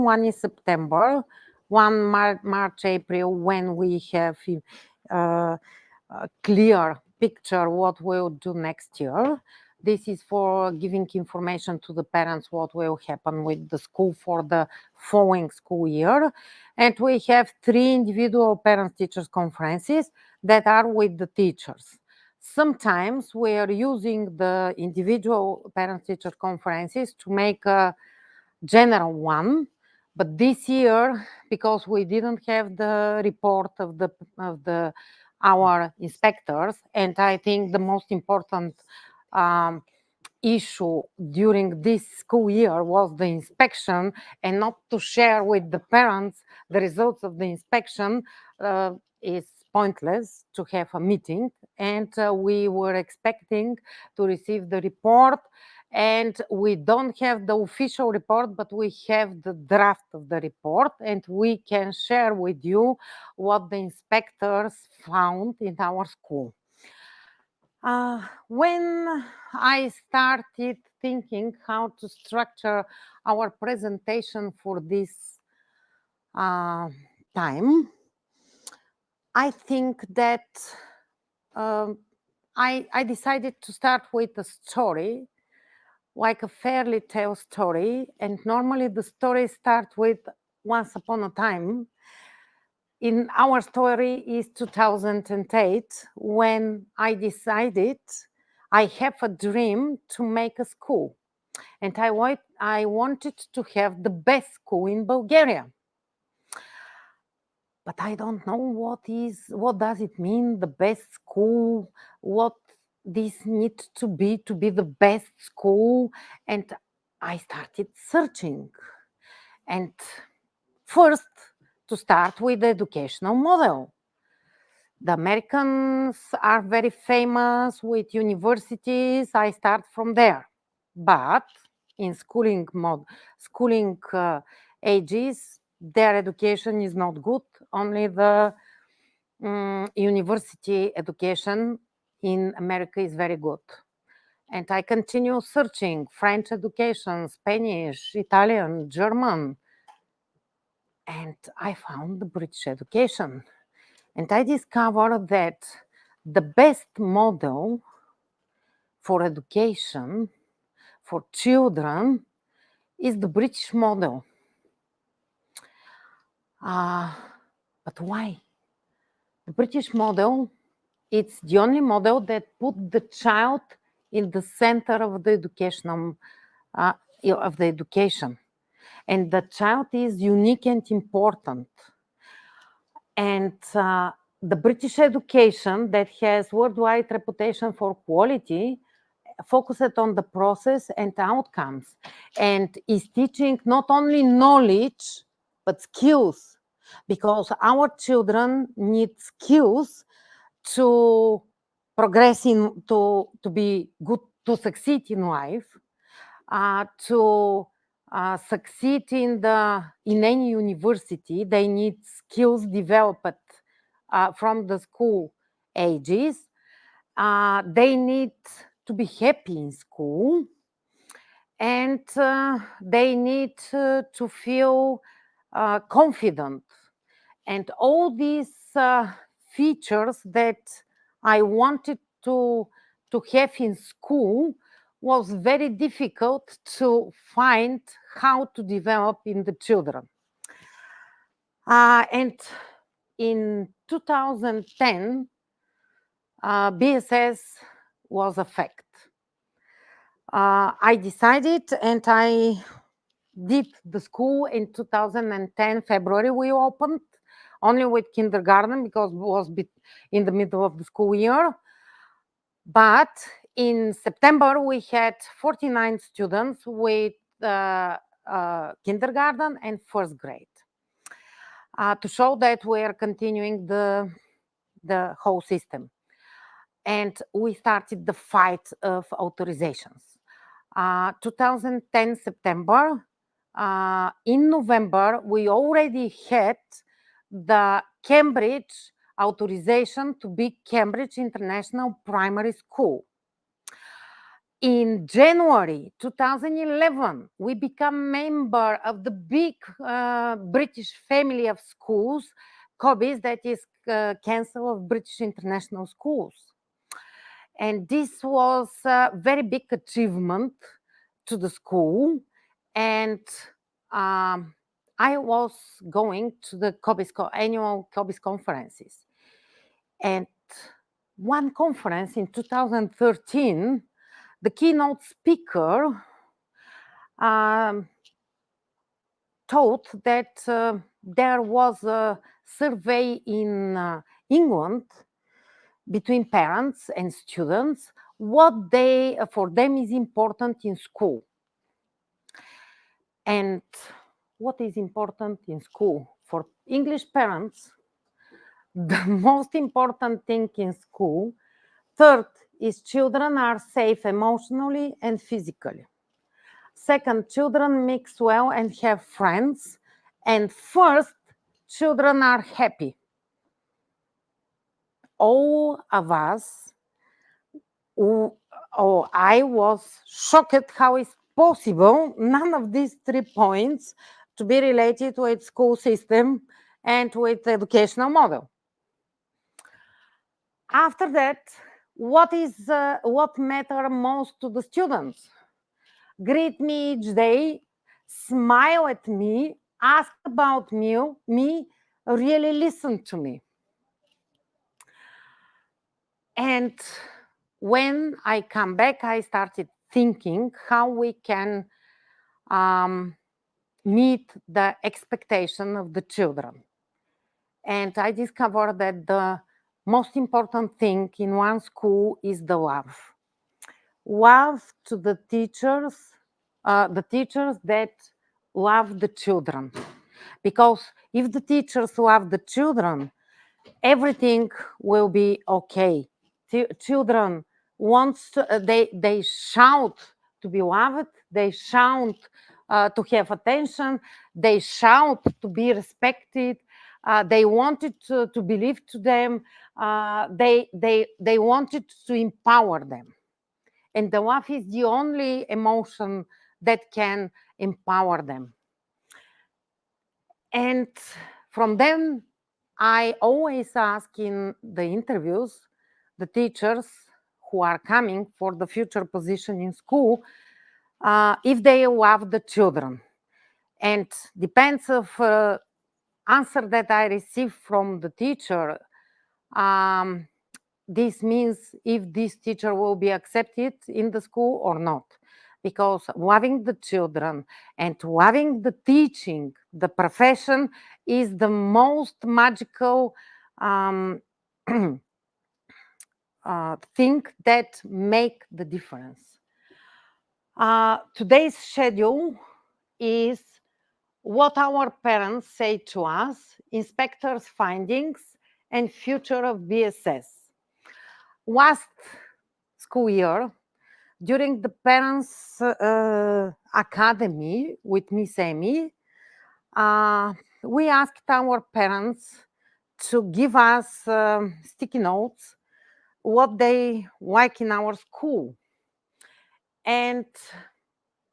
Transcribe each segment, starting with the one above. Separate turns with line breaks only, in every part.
one is September, one March, April, when we have a clear picture what we'll do next year. This is for giving information to the parents what will happen with the school for the following school year. And we have 3 individual parents-teachers conferences that are with the teachers. Sometimes we are using the individual parents-teacher conferences to make a general one, but this year, because we didn't have the report of our inspectors, and I think the most important issue during this school year was the inspection, and not to share with the parents the results of the inspection is pointless to have a meeting. And we were expecting to receive the report, and we don't have the official report, but we have the draft of the report, and we can share with you what the inspectors found in our school. When I started thinking how to structure our presentation for this time, I think that I decided to start with a story, like a fairy tale story, and normally the story starts with once upon a time. In our story is 2008, when I decided I have a dream to make a school, and I wanted to have the best school in Bulgaria. But I don't know what does it mean, the best school, what this needs to be the best school. And I started searching. And first, to start with the educational model. The Americans are very famous with universities. I start from there. But in schooling ages, their education is not good. Only the university education in America is very good. And I continue searching French education, Spanish, Italian, German. And I found the British education. And I discovered that the best model for education for children is the British model. But why? The British model, it's the only model that put the child in the center of the education. And the child is unique and important. And the British education that has worldwide reputation for quality focused on the process and outcomes, and is teaching not only knowledge but skills, because our children need skills to progress to be good, to succeed in life, to succeed in any university. They need skills developed from the school ages. They need to be happy in school, and they need to feel confident. And all these features that I wanted to have in school was very difficult to find how to develop in the children. And in 2010, BSS was a fact. I decided, and I did the school in 2010, February we opened, only with kindergarten because it was in the middle of the school year. But in September, we had 49 students with kindergarten and first grade, to show that we are continuing the whole system. And we started the fight of authorizations. 2010 September, in November, we already had the Cambridge authorization to be Cambridge International Primary School. In January 2011, we become member of the big British family of schools, COBIS, that is Council of British International Schools. And this was a very big achievement to the school. And I was going to the annual COBIS conferences. And one conference in 2013, the keynote speaker thought that there was a survey in England between parents and students, what for them is important in school. And what is important in school? For English parents, the most important thing in school, third, is children are safe emotionally and physically. Second, children mix well and have friends. And first, children are happy. All of us, I was shocked how it's possible none of these 3 points to be related with school system and with the educational model. After that, what matter most to the students? Greet me each day, smile at me, ask about me, really listen to me. And when I come back, I started thinking how we can meet the expectation of the children. And I discovered that the most important thing in one school is the love. Love to the teachers that love the children. Because if the teachers love the children, everything will be okay. Children they shout to be loved, they shout to have attention, they shout to be respected, they wanted to believe to them, they wanted to empower them. And the love is the only emotion that can empower them. And from them, I always ask in the interviews the teachers who are coming for the future position in school if they love the children. And depends of answer that I receive from the teacher, this means if this teacher will be accepted in the school or not. Because loving the children and loving the teaching, the profession, is the most magical thing that make the difference. Today's schedule is what our parents say to us, inspectors' findings, and future of BSS. Last school year, during the Parents Academy with Miss Amy, we asked our parents to give us sticky notes, what they like in our school. And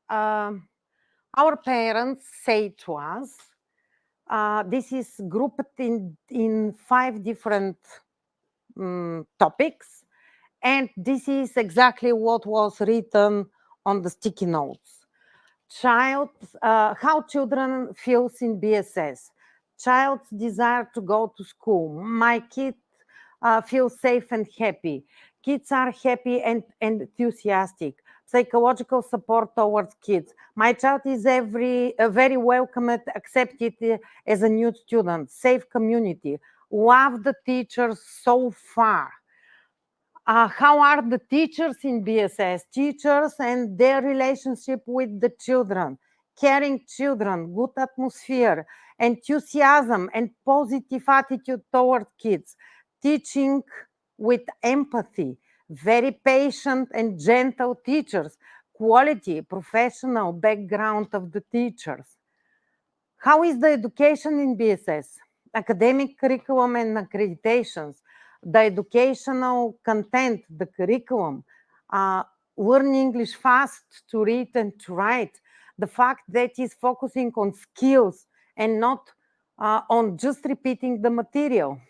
our parents say to us, this is grouped in 5 different topics. And this is exactly what was written on the sticky notes. How children feels in BSS. Child's desire to go to school. My kid feels safe and happy. Kids are happy and enthusiastic. Psychological support towards kids. My child is very welcomed, accepted as a new student. Safe community. Love the teachers so far. How are the teachers in BSS? Teachers and their relationship with the children, caring children, good atmosphere, enthusiasm and positive attitude toward kids, teaching with empathy, very patient and gentle teachers, quality, professional background of the teachers. How is the education in BSS? Academic curriculum and accreditations, the educational content, the curriculum, learn English fast, to read and to write, the fact that is focusing on skills and not on just repeating the material.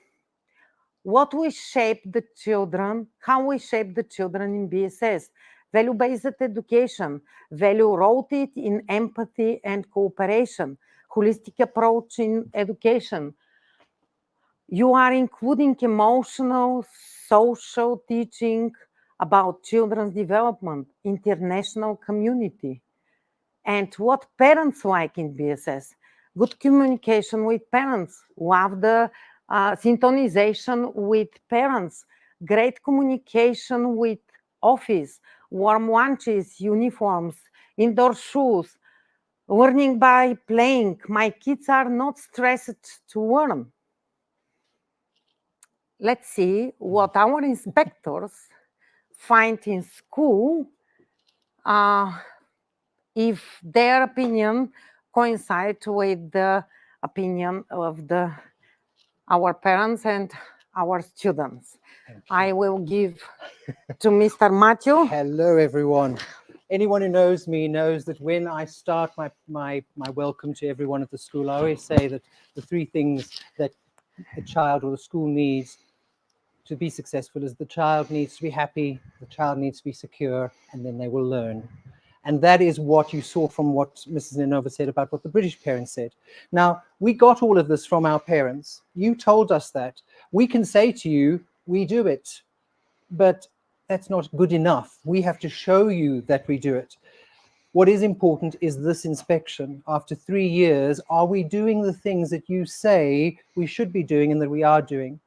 What we shape the children, how we shape the children in BSS. Value-based education, value rooted in empathy and cooperation, holistic approach in education. You are including emotional, social teaching about children's development, international community. And what parents like in BSS? Good communication with parents, love the synchronization with parents, great communication with office, warm lunches, uniforms, indoor shoes, learning by playing. My kids are not stressed to learn. Let's see what our inspectors find in school, if their opinion coincides with the opinion of our parents and our students. I will give to Mr. Matthew.
Hello, everyone. Anyone who knows me knows that when I start my welcome to everyone at the school, I always say that the three things that a child or the school needs to be successful is the child needs to be happy, the child needs to be secure, and then they will learn. And that is what you saw from what Mrs. Nenova said about what the British parents said. Now, we got all of this from our parents. You told us that. We can say to you, we do it, but that's not good enough. We have to show you that we do it. What is important is this inspection. After 3 years, are we doing the things that you say we should be doing and that we are doing?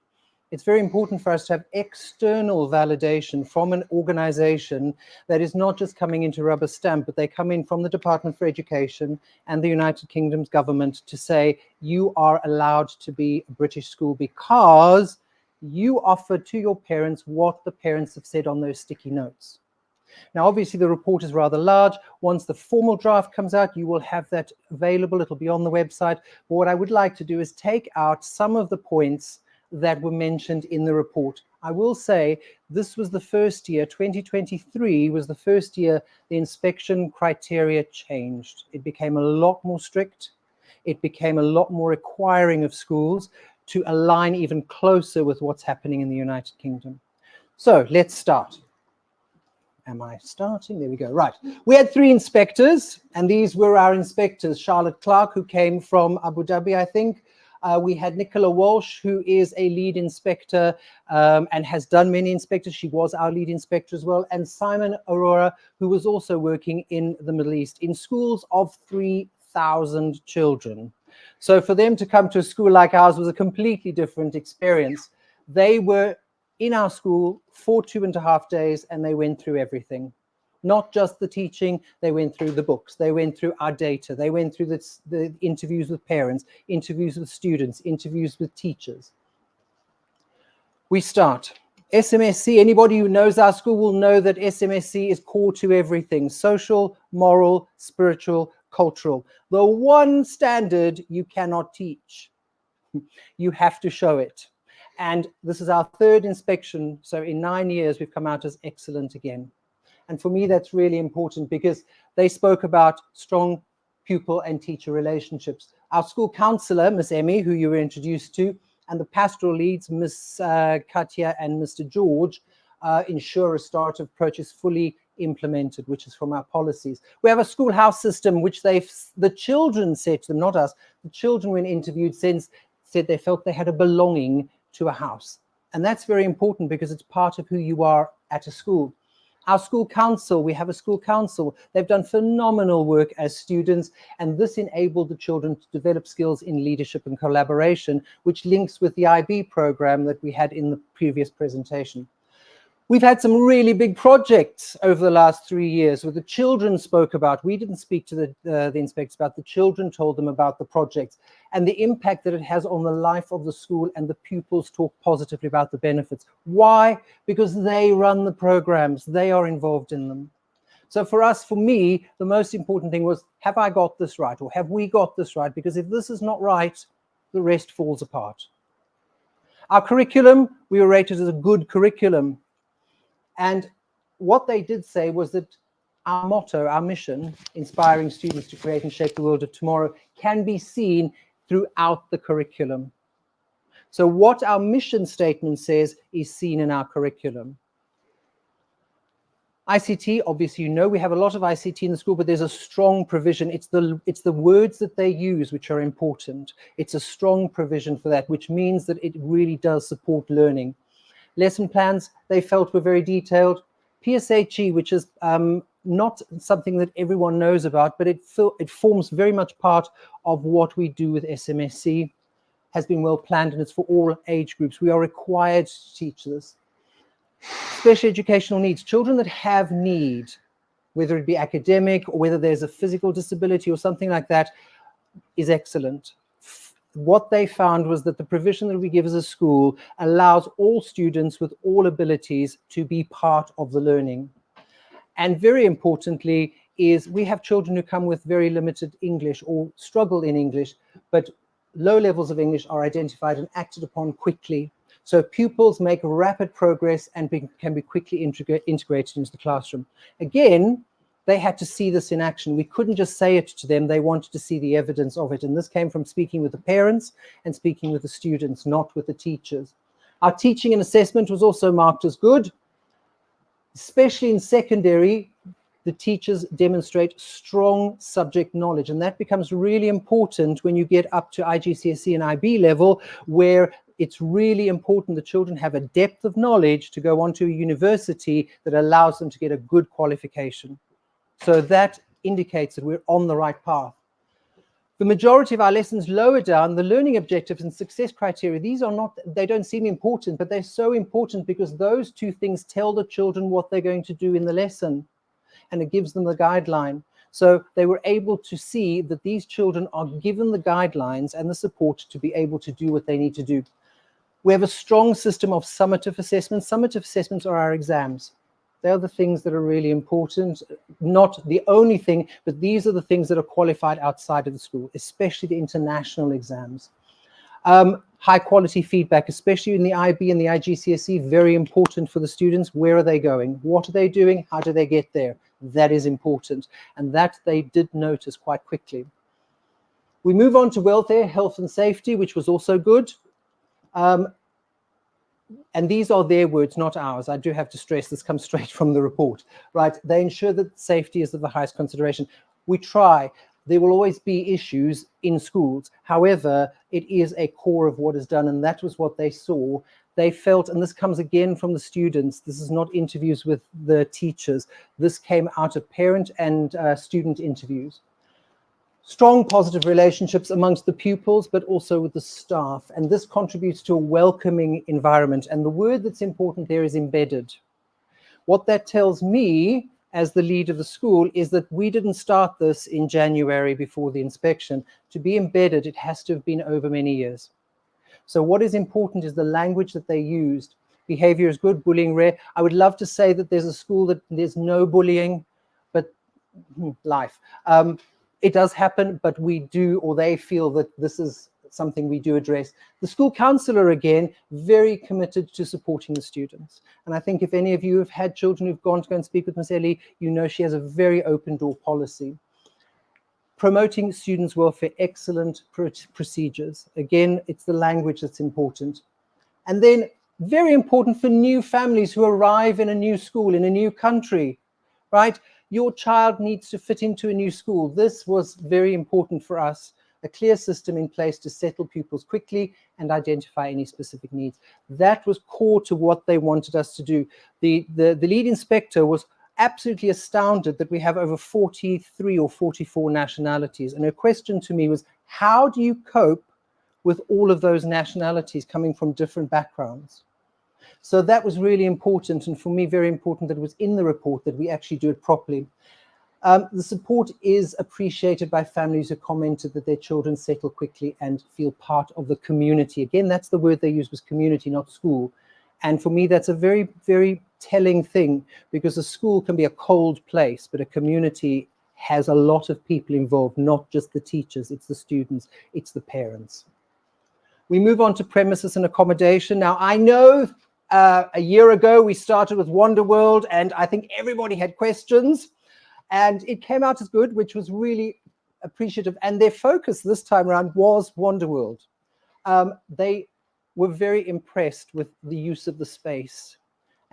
It's very important for us to have external validation from an organization that is not just coming into rubber stamp, but they come in from the Department for Education and the United Kingdom's government to say, you are allowed to be a British school because you offer to your parents what the parents have said on those sticky notes. Now, obviously, the report is rather large. Once the formal draft comes out, you will have that available. It'll be on the website. But what I would like to do is take out some of the points that were mentioned in the report. I will say this was the first year, 2023 was the first year the inspection criteria changed. It became a lot more strict. It became a lot more requiring of schools to align even closer with what's happening in the United Kingdom. So let's start. Am I starting? There we go. Right. We had 3 inspectors, and these were our inspectors. Charlotte Clark, who came from Abu Dhabi, I think. We had Nicola Walsh, who is a lead inspector and has done many inspectors. She was our lead inspector as well. And Simon Aurora, who was also working in the Middle East in schools of 3,000 children. So for them to come to a school like ours was a completely different experience. They were in our school for 2.5 days, and they went through everything. Not just the teaching, they went through the books, they went through our data, they went through the interviews with parents, interviews with students, interviews with teachers. We start. SMSC, anybody who knows our school will know that SMSC is core to everything: social, moral, spiritual, cultural. The one standard you cannot teach. You have to show it. And this is our 3rd inspection. So in 9 years, we've come out as excellent again. And for me, that's really important because they spoke about strong pupil and teacher relationships. Our school counsellor, Miss Emmy, who you were introduced to, and the pastoral leads, Miss Katya and Mr. George, ensure a restorative approach is fully implemented, which is from our policies. We have a schoolhouse system, which the children said to them, not us, the children when interviewed said they felt they had a belonging to a house. And that's very important because it's part of who you are at a school. Our school council, we have a school council. They've done phenomenal work as students, and this enabled the children to develop skills in leadership and collaboration, which links with the IB program that we had in the previous presentation. We've had some really big projects over the last 3 years where the children spoke about. We didn't speak to the inspectors about, the children told them about the projects and the impact that it has on the life of the school, and the pupils talk positively about the benefits. Why? Because they run the programs, they are involved in them. So for us, for me, the most important thing was, have I got this right, or have we got this right? Because if this is not right, the rest falls apart. Our curriculum, we were rated as a good curriculum. And what they did say was that our motto, our mission, inspiring students to create and shape the world of tomorrow, can be seen throughout the curriculum. So what our mission statement says is seen in our curriculum. ICT, obviously, you know, we have a lot of ICT in the school, but there's a strong provision. It's the words that they use which are important. It's a strong provision for that, which means that it really does support learning. Lesson plans, they felt, were very detailed. PSHE, which is not something that everyone knows about, but it forms very much part of what we do with SMSC, has been well planned, and it's for all age groups. We are required to teach this. Special educational needs, children that have need, whether it be academic or whether there's a physical disability or something like that, is excellent. What they found was that the provision that we give as a school allows all students with all abilities to be part of the learning. And very importantly is we have children who come with very limited English or struggle in English, but low levels of English are identified and acted upon quickly. So pupils make rapid progress and can be quickly integrated into the classroom. Again, they had to see this in action. We couldn't just say it to them. They wanted to see the evidence of it. And this came from speaking with the parents and speaking with the students, not with the teachers. Our teaching and assessment was also marked as good. Especially in secondary, the teachers demonstrate strong subject knowledge. And that becomes really important when you get up to IGCSE and IB level, where it's really important the children have a depth of knowledge to go on to a university that allows them to get a good qualification. So that indicates that we're on the right path. The majority of our lessons lower down, the learning objectives and success criteria, these are not, they don't seem important, but they're so important because those two things tell the children what they're going to do in the lesson, and it gives them the guideline. So they were able to see that these children are given the guidelines and the support to be able to do what they need to do. We have a strong system of summative assessments. Summative assessments are our exams. They're the things that are really important, not the only thing, but these are the things that are qualified outside of the school, especially the international exams. High quality feedback, especially in the IB and the IGCSE, very important for the students. Where are they going? What are they doing? How do they get there? That is important. And that they did notice quite quickly. We move on to welfare, health and safety, which was also good. And these are their words, not ours. I do have to stress this comes straight from the report, right? They ensure that safety is of the highest consideration. We try. There will always be issues in schools. However, it is a core of what is done, and that was what they saw. They felt, and this comes again from the students, this is not interviews with the teachers. This came out of parent and student interviews. Strong positive relationships amongst the pupils, but also with the staff. And this contributes to a welcoming environment. And the word that's important there is embedded. What that tells me as the lead of the school is that we didn't start this in January before the inspection. To be embedded, it has to have been over many years. So what is important is the language that they used. Behavior is good, bullying rare. I would love to say that there's a school that there's no bullying, but life. It does happen, but we do, or they feel that this is something we do address. The school counsellor, again, very committed to supporting the students. And I think if any of you have had children who've gone to go and speak with Ms. Ellie, you know she has a very open door policy. Promoting students' welfare, excellent procedures. Again, it's the language that's important. And then very important for new families who arrive in a new school, in a new country, right? Your child needs to fit into a new school. This was very important for us, a clear system in place to settle pupils quickly and identify any specific needs. That was core to what they wanted us to do. The lead inspector was absolutely astounded that we have over 43 or 44 nationalities. And her question to me was, how do you cope with all of those nationalities coming from different backgrounds? So that was really important, and for me, very important that it was in the report that we actually do it properly. The support is appreciated by families who commented that their children settle quickly and feel part of the community. Again, that's the word they used, was community, not school. And for me, that's a very, very telling thing, because a school can be a cold place, but a community has a lot of people involved, not just the teachers, it's the students, it's the parents. We move on to premises and accommodation. Now, I know A year ago, we started with Wonder World, and I think everybody had questions, and it came out as good, which was really appreciative. And their focus this time around was Wonder World. They were very impressed with the use of the space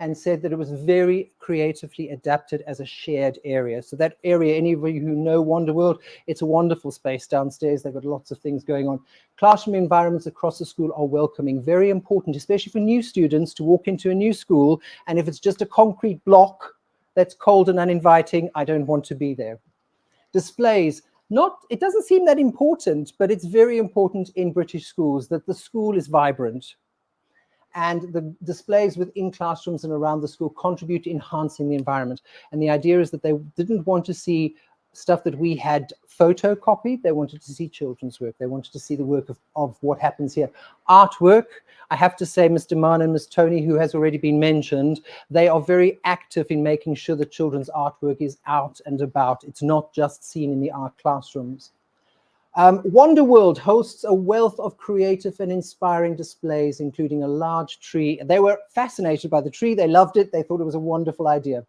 and said that it was very creatively adapted as a shared area. So that area, any of you who know Wonder World, it's a wonderful space downstairs. They've got lots of things going on. Classroom environments across the school are welcoming, very important, especially for new students to walk into a new school. And if it's just a concrete block that's cold and uninviting, I don't want to be there. Displays, it doesn't seem that important, but it's very important in British schools that the school is vibrant. And the displays within classrooms and around the school contribute to enhancing the environment. And the idea is that they didn't want to see stuff that we had photocopied. They wanted to see children's work. They wanted to see the work of what happens here. Artwork, I have to say, Mr. Mann and Ms. Tony, who has already been mentioned, they are very active in making sure that children's artwork is out and about. It's not just seen in the art classrooms. Wonder World hosts a wealth of creative and inspiring displays, including a large tree. They were fascinated by the tree. They loved it. They thought it was a wonderful idea.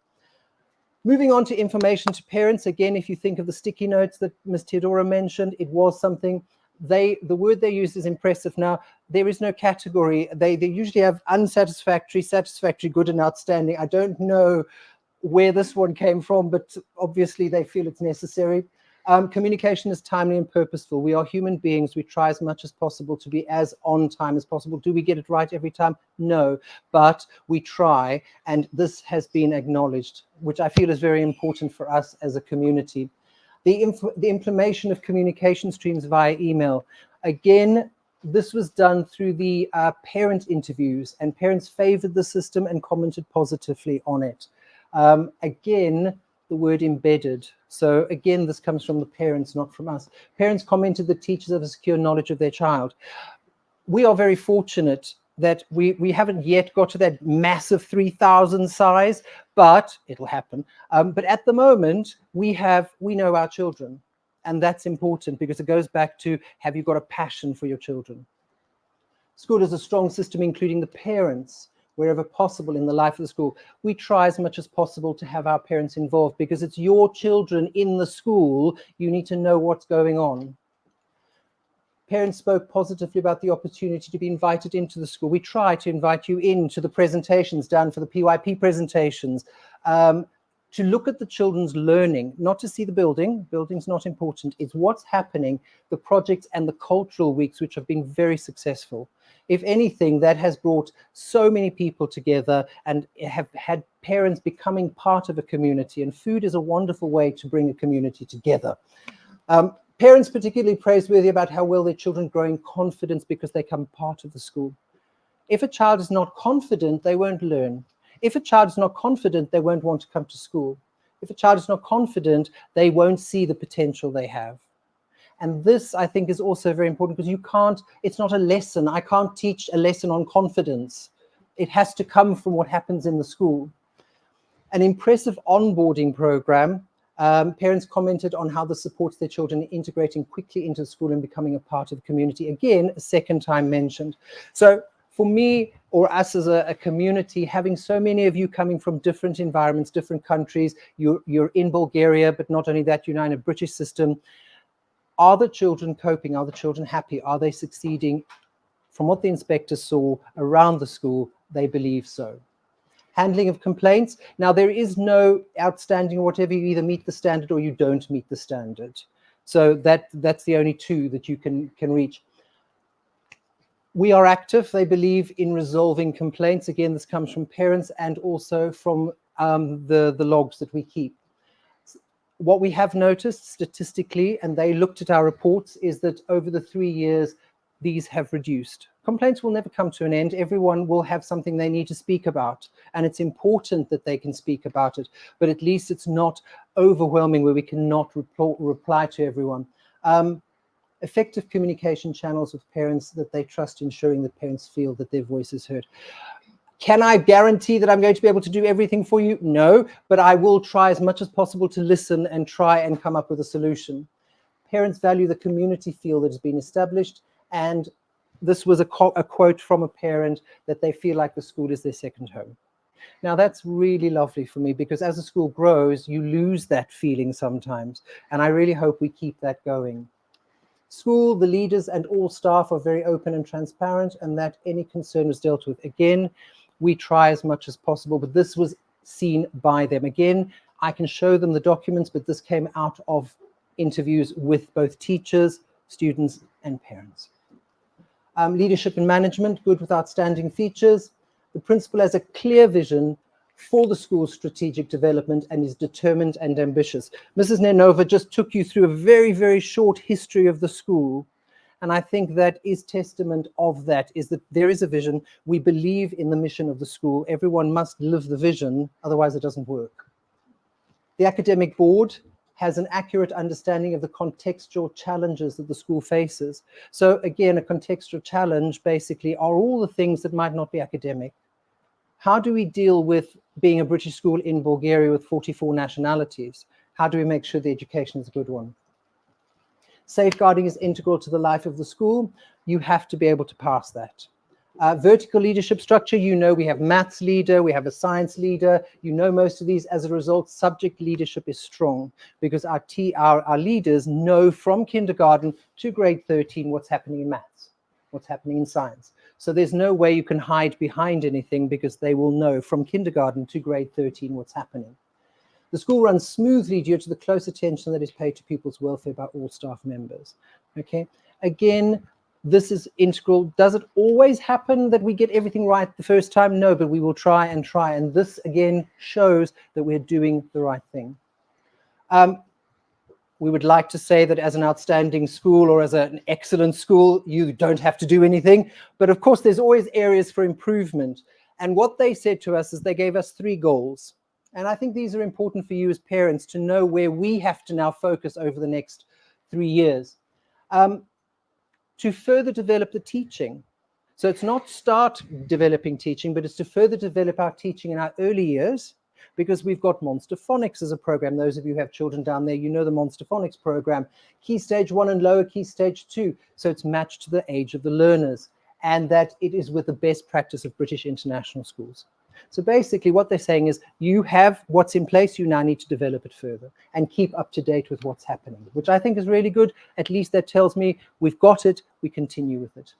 Moving on to information to parents. Again, if you think of the sticky notes that Ms. Theodora mentioned, it was something the word they used is impressive. Now, there is no category. They usually have unsatisfactory, satisfactory, good, and outstanding. I don't know where this one came from, but obviously they feel it's necessary. Communication is timely and purposeful. We are human beings. We try as much as possible to be as on time as possible. Do we get it right every time? No, but we try, and this has been acknowledged, which I feel is very important for us as a community. The implementation of communication streams via email. Again, this was done through the parent interviews, and parents favored the system and commented positively on it. Again, the word embedded. So again, this comes from the parents, not from us. Parents commented that teachers have a secure knowledge of their child. We are very fortunate that we haven't yet got to that massive 3,000 size, but it'll happen. But at the moment, we know our children. And that's important because it goes back to, have you got a passion for your children? School is a strong system, including the parents, wherever possible in the life of the school. We try as much as possible to have our parents involved because it's your children in the school. You need to know what's going on. Parents spoke positively about the opportunity to be invited into the school. We try to invite you into the presentations done for the PYP presentations, to look at the children's learning, not to see the building. Building's not important. It's what's happening, the projects and the cultural weeks, which have been very successful. If anything, that has brought so many people together and have had parents becoming part of a community. And food is a wonderful way to bring a community together. Parents particularly praiseworthy about how well their children grow in confidence because they become part of the school. If a child is not confident, they won't learn. If a child is not confident, they won't want to come to school. If a child is not confident, they won't see the potential they have. And this, I think, is also very important because it's not a lesson. I can't teach a lesson on confidence. It has to come from what happens in the school. An impressive onboarding program. Parents commented on how this supports their children integrating quickly into school and becoming a part of the community. Again, a second time mentioned. So for me, or us as a community, having so many of you coming from different environments, different countries, you're in Bulgaria, but not only that, you're now in a British system. Are the children coping? Are the children happy? Are they succeeding? From what the inspectors saw around the school, they believe so. Handling of complaints. Now, there is no outstanding or whatever. You either meet the standard or you don't meet the standard. So that's the only two that you can reach. We are active, they believe, in resolving complaints. Again, this comes from parents and also from the logs that we keep. What we have noticed statistically, and they looked at our reports, is that over the 3 years, these have reduced. Complaints will never come to an end. Everyone will have something they need to speak about, and it's important that they can speak about it, but at least it's not overwhelming where we cannot reply to everyone. Effective communication channels with parents that they trust, ensuring that parents feel that their voice is heard. Can I guarantee that I'm going to be able to do everything for you? No, but I will try as much as possible to listen and try and come up with a solution. Parents value the community feel that has been established, and this was a quote from a parent that they feel like the school is their second home. Now, that's really lovely for me, because as a school grows, you lose that feeling sometimes. And I really hope we keep that going. School, the leaders and all staff are very open and transparent, and that any concern was dealt with. Again, we try as much as possible, but this was seen by them. Again, I can show them the documents, but this came out of interviews with both teachers, students, and parents. Leadership and management, good with outstanding features. The principal has a clear vision for the school's strategic development and is determined and ambitious. Mrs. Nenova just took you through a very, very short history of the school. And I think that is testament of that, is that there is a vision. We believe in the mission of the school. Everyone must live the vision, otherwise it doesn't work. The academic board has an accurate understanding of the contextual challenges that the school faces. So again, a contextual challenge basically are all the things that might not be academic. How do we deal with being a British school in Bulgaria with 44 nationalities? How do we make sure the education is a good one? Safeguarding is integral to the life of the school. You have to be able to pass that. Vertical leadership structure, you know, we have maths leader, we have a science leader, you know most of these. As a result, subject leadership is strong, because our leaders know from kindergarten to grade 13 what's happening in maths, what's happening in science. So there's no way you can hide behind anything, because they will know from kindergarten to grade 13 what's happening. The school runs smoothly due to the close attention that is paid to pupils' welfare by all staff members. Okay, again, this is integral. Does it always happen that we get everything right the first time? No, but we will try and try. And this again shows that we're doing the right thing. We would like to say that as an outstanding school or as an excellent school, you don't have to do anything. But of course, there's always areas for improvement. And what they said to us is they gave us 3 goals. And I think these are important for you as parents to know where we have to now focus over the next 3 years. To further develop the teaching. So it's not start developing teaching, but it's to further develop our teaching in our early years, because we've got Monster Phonics as a program. Those of you who have children down there, you know the Monster Phonics program. Key Stage 1 and lower Key Stage 2. So it's matched to the age of the learners, and that it is with the best practice of British international schools. So basically what they're saying is, you have what's in place, you now need to develop it further and keep up to date with what's happening, which I think is really good. At least that tells me we've got it, we continue with it.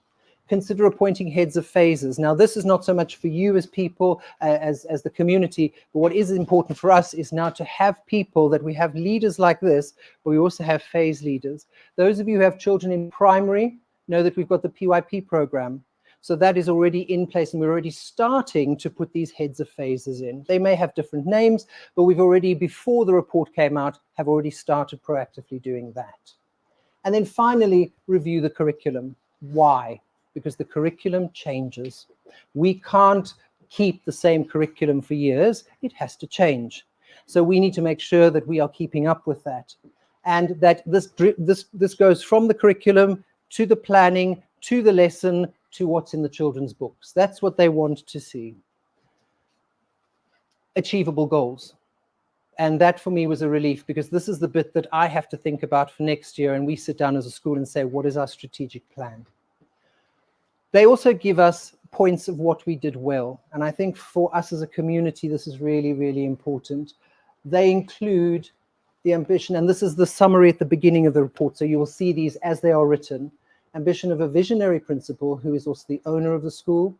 Consider appointing heads of phases. Now, this is not so much for you as people, as the community, but what is important for us is now to have people, that we have leaders like this, but we also have phase leaders. Those of you who have children in primary know that we've got the PYP program. So that is already in place, and we're already starting to put these heads of phases in. They may have different names, but we've already, before the report came out, have already started proactively doing that. And then finally, review the curriculum. Why? Because the curriculum changes. We can't keep the same curriculum for years. It has to change. So we need to make sure that we are keeping up with that. And that this goes from the curriculum to the planning, to the lesson, to what's in the children's books. That's what they want to see. Achievable goals. And that for me was a relief, because this is the bit that I have to think about for next year, and we sit down as a school and say, what is our strategic plan? They also give us points of what we did well. And I think for us as a community, this is really, really important. They include the ambition, and this is the summary at the beginning of the report, so you will see these as they are written. Ambition of a visionary principal who is also the owner of the school,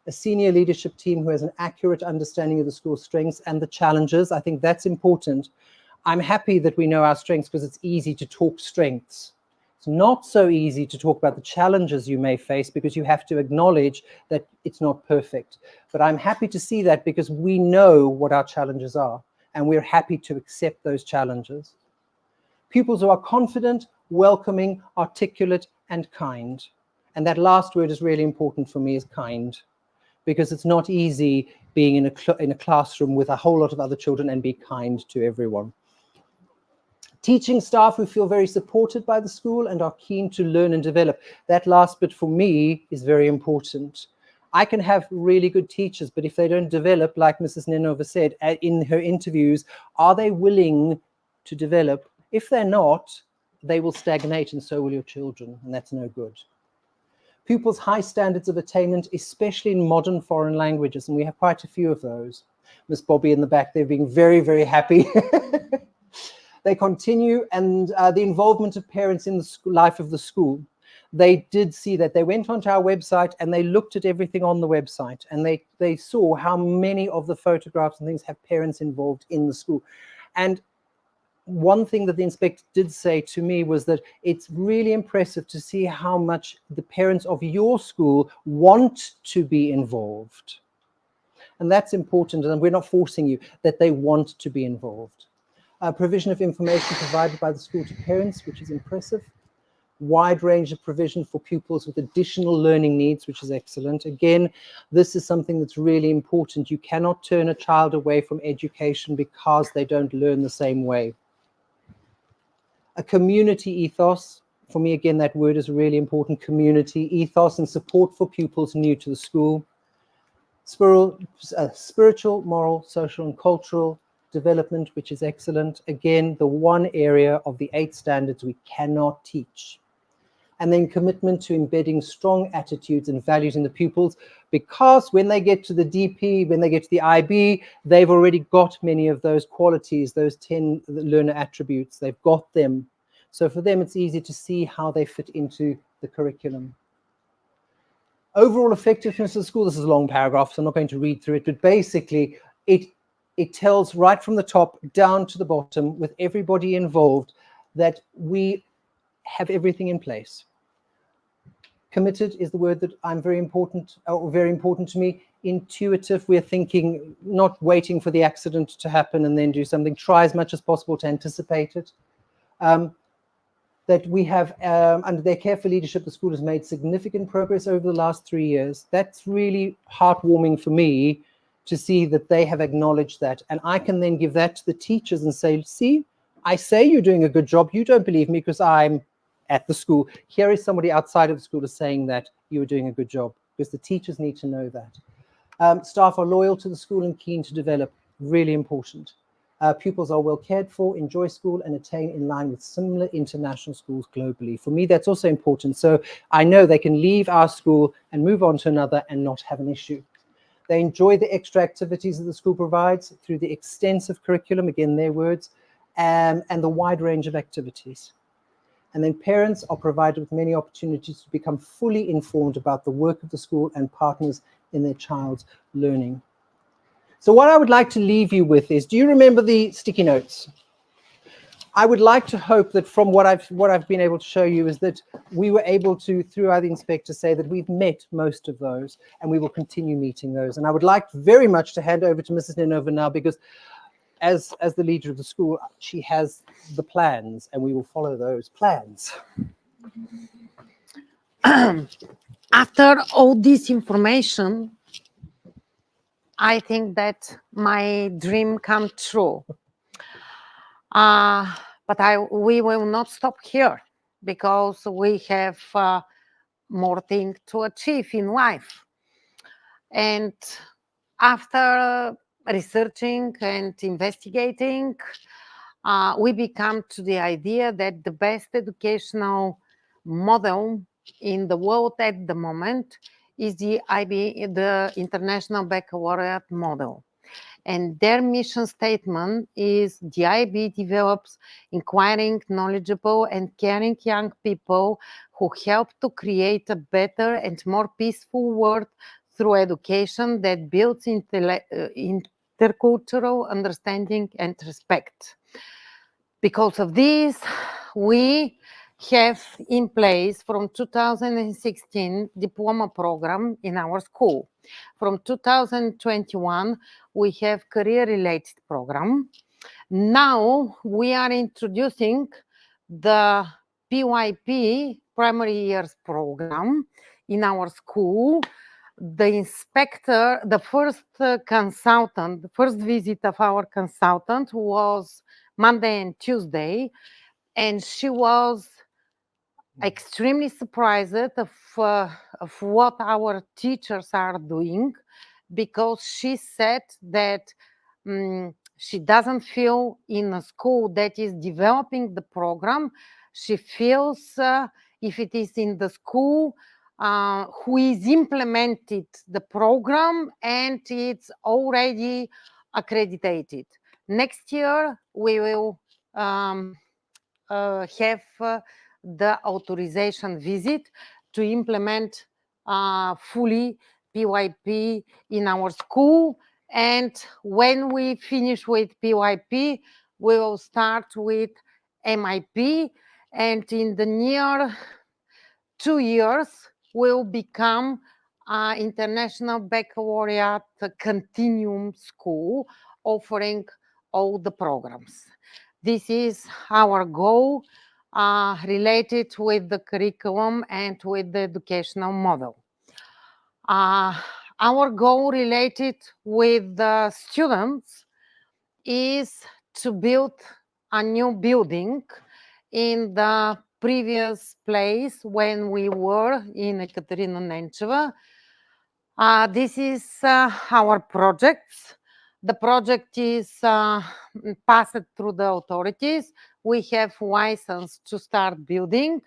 a senior leadership team who has an accurate understanding of the school's strengths and the challenges. I think that's important. I'm happy that we know our strengths, because it's easy to talk strengths. It's not so easy to talk about the challenges you may face, because you have to acknowledge that it's not perfect. But I'm happy to see that, because we know what our challenges are, and we're happy to accept those challenges. Pupils who are confident, welcoming, articulate, and kind. And that last word is really important for me, is kind, because it's not easy being in a classroom with a whole lot of other children and be kind to everyone. Teaching staff who feel very supported by the school and are keen to learn and develop. That last bit for me is very important. I can have really good teachers, but if they don't develop, like Mrs. Nenova said in her interviews, are they willing to develop? If they're not, they will stagnate, and so will your children, and that's no good. Pupils' high standards of attainment, especially in modern foreign languages, and we have quite a few of those. Miss Bobby in the back, they're being very, very happy. They continue, and the involvement of parents in the life of the school. They did see that. They went onto our website and they looked at everything on the website, and they saw how many of the photographs and things have parents involved in the school. And one thing that the inspector did say to me was that it's really impressive to see how much the parents of your school want to be involved. And that's important, and we're not forcing you, that they want to be involved. Provision of information provided by the school to parents, which is impressive. Wide range of provision for pupils with additional learning needs, which is excellent. Again, this is something that's really important. You cannot turn a child away from education because they don't learn the same way. A community ethos, for me, again, that word is really important. Community ethos and support for pupils new to the school. Spiritual, moral, social, and cultural development, which is excellent. Again, the one area of the 8 standards we cannot teach. And then commitment to embedding strong attitudes and values in the pupils, because when they get to the DP, when they get to the IB, they've already got many of those qualities, those 10 learner attributes, they've got them. So for them, it's easy to see how they fit into the curriculum. Overall effectiveness of the school, this is a long paragraph, so I'm not going to read through it, but basically it tells right from the top down to the bottom, with everybody involved, that we have everything in place. Committed is the word that I'm very important to me. Intuitive, we're thinking, not waiting for the accident to happen and then do something. Try as much as possible to anticipate it. That we have, under their careful leadership, the school has made significant progress over the last 3 years. That's really heartwarming for me to see that they have acknowledged that. And I can then give that to the teachers and say, see, I say you're doing a good job. You don't believe me because I'm at the school. Here is somebody outside of the school is saying that you are doing a good job, because the teachers need to know that. Staff are loyal to the school and keen to develop, really important. Pupils are well cared for, enjoy school, and attain in line with similar international schools globally. For me, that's also important. So I know they can leave our school and move on to another and not have an issue. They enjoy the extra activities that the school provides through the extensive curriculum, again, their words, and the wide range of activities. And then parents are provided with many opportunities to become fully informed about the work of the school and partners in their child's learning. So what I would like to leave you with is, do you remember the sticky notes? I would like to hope that from what I've been able to show you is that we were able to, through our inspector, say that we've met most of those, and we will continue meeting those. And I would like very much to hand over to Mrs. Nenova now, because as the leader of the school, she has the plans, and we will follow those plans.
After all this information, I think that my dream come true. But we will not stop here, because we have more things to achieve in life. And after researching and investigating, we become to the idea that the best educational model in the world at the moment is the IB, the International Baccalaureate model. And their mission statement is the IB develops inquiring, knowledgeable, and caring young people who help to create a better and more peaceful world through education that builds intercultural understanding and respect. Because of this, we have in place from 2016 diploma program in our school. From 2021, we have career-related program. Now we are introducing the PYP primary years program in our school. The inspector, the first consultant, the first visit of our consultant was Monday and Tuesday, and she was extremely surprised of what our teachers are doing, because she said that she doesn't feel in a school that is developing the program. She feels if it is in the school who is implemented the program and it's already accredited. Next year, we will have the authorization visit to implement fully PYP in our school. And when we finish with PYP, we will start with MIP. And in the near 2 years, will become an international baccalaureate continuum school offering all the programs. This is our goal related with the curriculum and with the educational model. Our goal related with the students is to build a new building in the previous place when we were in Ekaterina Nencheva. This is our project. The project is passed through the authorities. We have license to start building,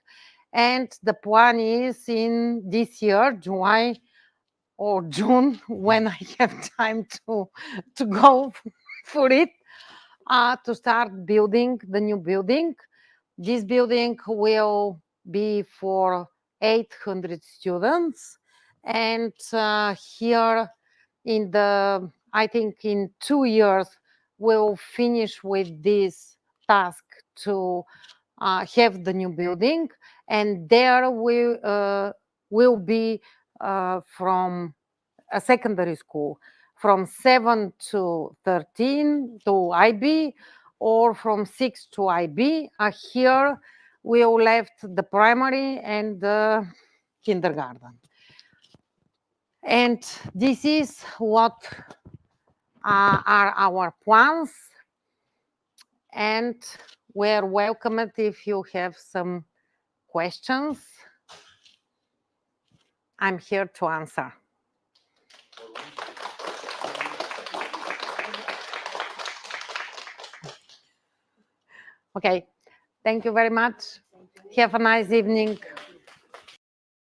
and the plan is in this year, July or June, when I have time to go for it, to start building the new building. This building will be for 800 students. And here in the, I think in 2 years, we'll finish with this task to have the new building. And there we will be from a secondary school from 7 to 13 to IB or from 6 to IB. Here we left the primary and the kindergarten. And this is what are our plans. And we're welcomed if you have some questions. I'm here to answer. Okay, thank you very much. Have a nice evening.